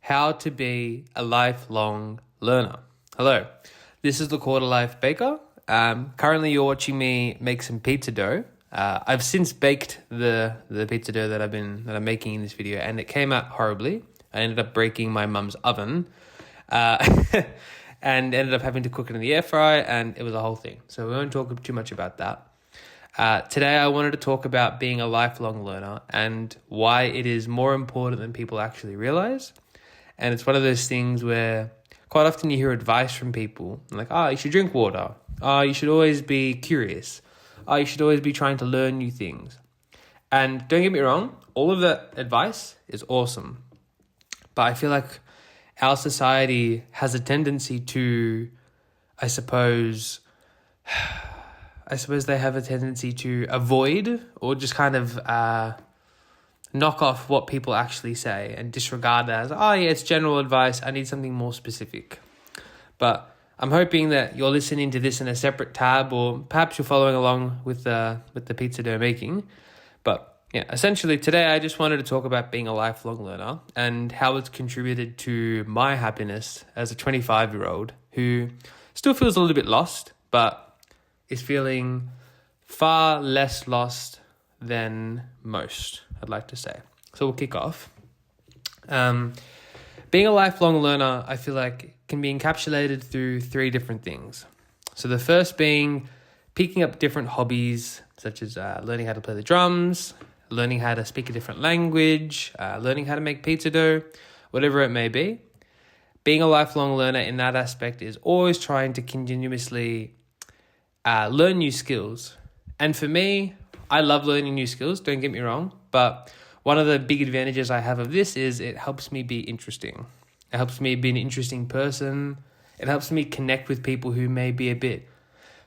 how to be a lifelong learner. Hello, this is the Quarter Life Baker. Currently you're watching me make some pizza dough. I've since baked the pizza dough that I'm making in this video, and it came out horribly. I ended up breaking my mum's oven, and ended up having to cook it in the air fryer, and it was a whole thing. So we won't talk too much about that. Today I wanted to talk about being a lifelong learner and why it is more important than people actually realize. And it's one of those things where quite often you hear advice from people like, you should drink water. You should always be curious. You should always be trying to learn new things. And don't get me wrong, all of that advice is awesome. But I feel like our society has a tendency to, I suppose they have a tendency to avoid or just kind of knock off what people actually say and disregard that as, it's general advice. I need something more specific. But I'm hoping that you're listening to this in a separate tab, or perhaps you're following along with the pizza dough making. But yeah, essentially today I just wanted to talk about being a lifelong learner and how it's contributed to my happiness as a 25-year-old who still feels a little bit lost, but is feeling far less lost than most, I'd like to say. So we'll kick off. Being a lifelong learner, I feel like can be encapsulated through three different things. So the first being picking up different hobbies, such as learning how to play the drums, learning how to speak a different language, learning how to make pizza dough, whatever it may be. Being a lifelong learner in that aspect is always trying to continuously learn new skills. And for me, I love learning new skills, don't get me wrong, but one of the big advantages I have of this is it helps me be interesting. It helps me be an interesting person. It helps me connect with people who may be a bit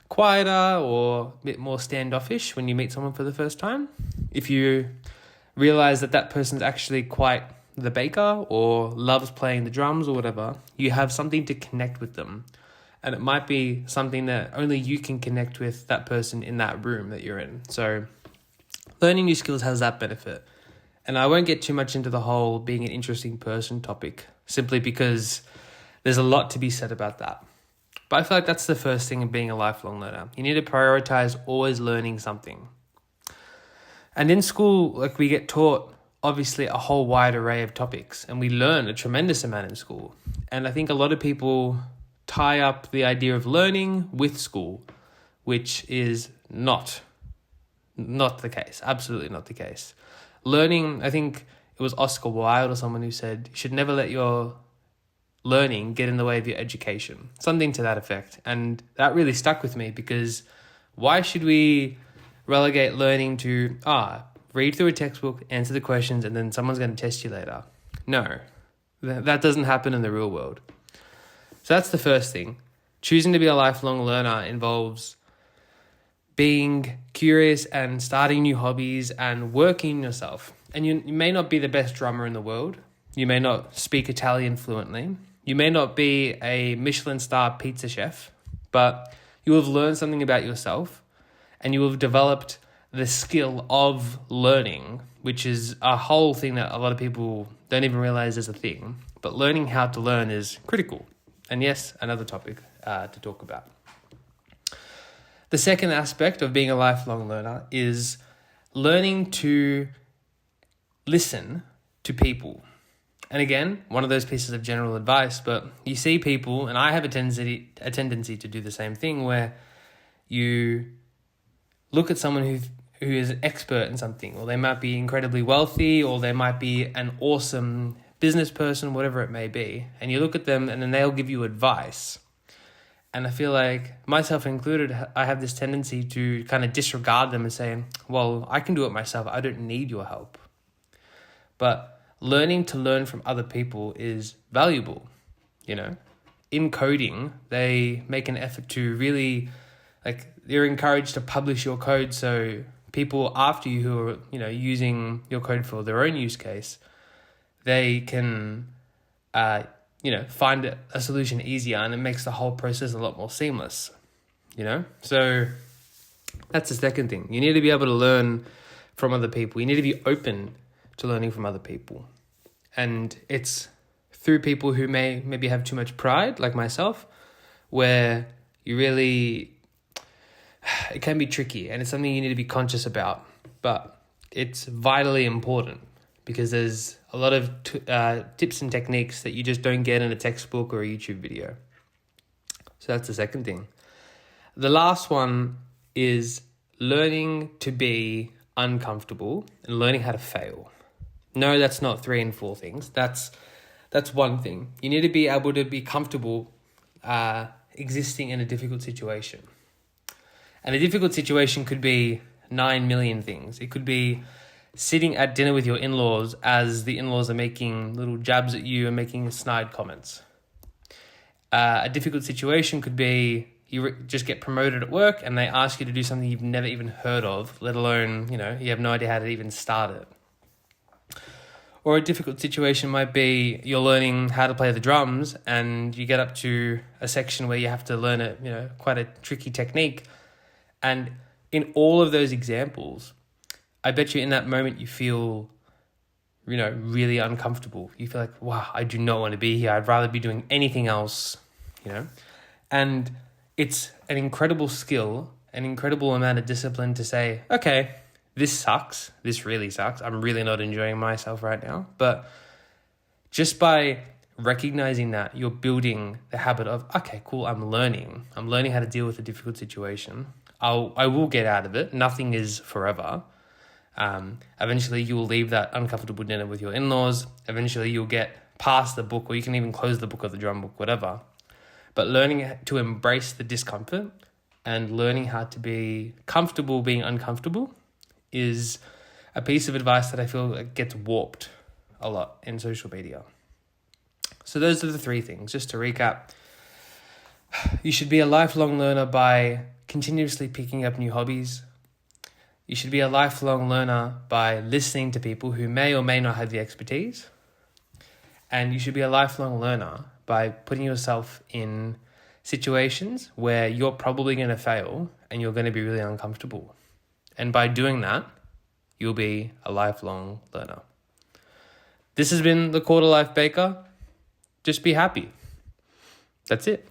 quieter or a bit more standoffish when you meet someone for the first time. If you realize that person's actually quite the baker or loves playing the drums or whatever, you have something to connect with them. And it might be something that only you can connect with that person in that room that you're in. So learning new skills has that benefit. And I won't get too much into the whole being an interesting person topic, simply because there's a lot to be said about that. But I feel like that's the first thing in being a lifelong learner. You need to prioritize always learning something. And in school, we get taught, obviously, a whole wide array of topics. And we learn a tremendous amount in school. And I think a lot of people tie up the idea of learning with school, which is not the case. Absolutely not the case. Learning, I think it was Oscar Wilde or someone who said, you should never let your learning get in the way of your education. Something to that effect. And that really stuck with me, because why should we relegate learning to, read through a textbook, answer the questions, and then someone's going to test you later? No, that doesn't happen in the real world. So that's the first thing. Choosing to be a lifelong learner involves being curious and starting new hobbies and working yourself. And you may not be the best drummer in the world. You may not speak Italian fluently. You may not be a Michelin star pizza chef, but you will have learned something about yourself, and you will have developed the skill of learning, which is a whole thing that a lot of people don't even realize is a thing. But learning how to learn is critical. And yes, another topic to talk about. The second aspect of being a lifelong learner is learning to listen to people. And again, one of those pieces of general advice, but you see people, and I have a tendency to do the same thing, where you look at someone who is an expert in something, or they might be incredibly wealthy, or they might be an awesome business person, whatever it may be, and you look at them and then they'll give you advice. And I feel like, myself included, I have this tendency to kind of disregard them and say, well, I can do it myself. I don't need your help. But learning to learn from other people is valuable. In coding, they make an effort to really, they're encouraged to publish your code, so people after you who are, using your code for their own use case, they can, find a solution easier, and it makes the whole process a lot more seamless, So that's the second thing. You need to be able to learn from other people. You need to be open to learning from other people. And it's through people who maybe have too much pride, like myself, where it can be tricky and it's something you need to be conscious about. But it's vitally important because there's a lot of tips and techniques that you just don't get in a textbook or a YouTube video. So that's the second thing. The last one is learning to be uncomfortable and learning how to fail. No, that's not 3 and 4 things. That's one thing. You need to be able to be comfortable existing in a difficult situation. And a difficult situation could be 9 million things. It could be sitting at dinner with your in-laws as the in-laws are making little jabs at you and making snide comments. A difficult situation could be you just get promoted at work and they ask you to do something you've never even heard of, let alone, you have no idea how to even start it. Or a difficult situation might be you're learning how to play the drums and you get up to a section where you have to learn quite a tricky technique. And in all of those examples, I bet you in that moment you feel, really uncomfortable. You feel like, wow, I do not want to be here. I'd rather be doing anything else, And it's an incredible skill, an incredible amount of discipline to say, okay, this sucks. This really sucks. I'm really not enjoying myself right now. But just by recognizing that, you're building the habit of, okay, cool, I'm learning how to deal with a difficult situation. I will get out of it. Nothing is forever. Eventually you will leave that uncomfortable dinner with your in-laws. Eventually you'll get past the book, or you can even close the book or the drum book, whatever. But learning to embrace the discomfort and learning how to be comfortable being uncomfortable is a piece of advice that I feel gets warped a lot in social media. So those are the 3 things. Just to recap, you should be a lifelong learner by continuously picking up new hobbies. You should be a lifelong learner by listening to people who may or may not have the expertise. And you should be a lifelong learner by putting yourself in situations where you're probably going to fail and you're going to be really uncomfortable. And by doing that, you'll be a lifelong learner. This has been the Quarter Life Baker. Just be happy. That's it.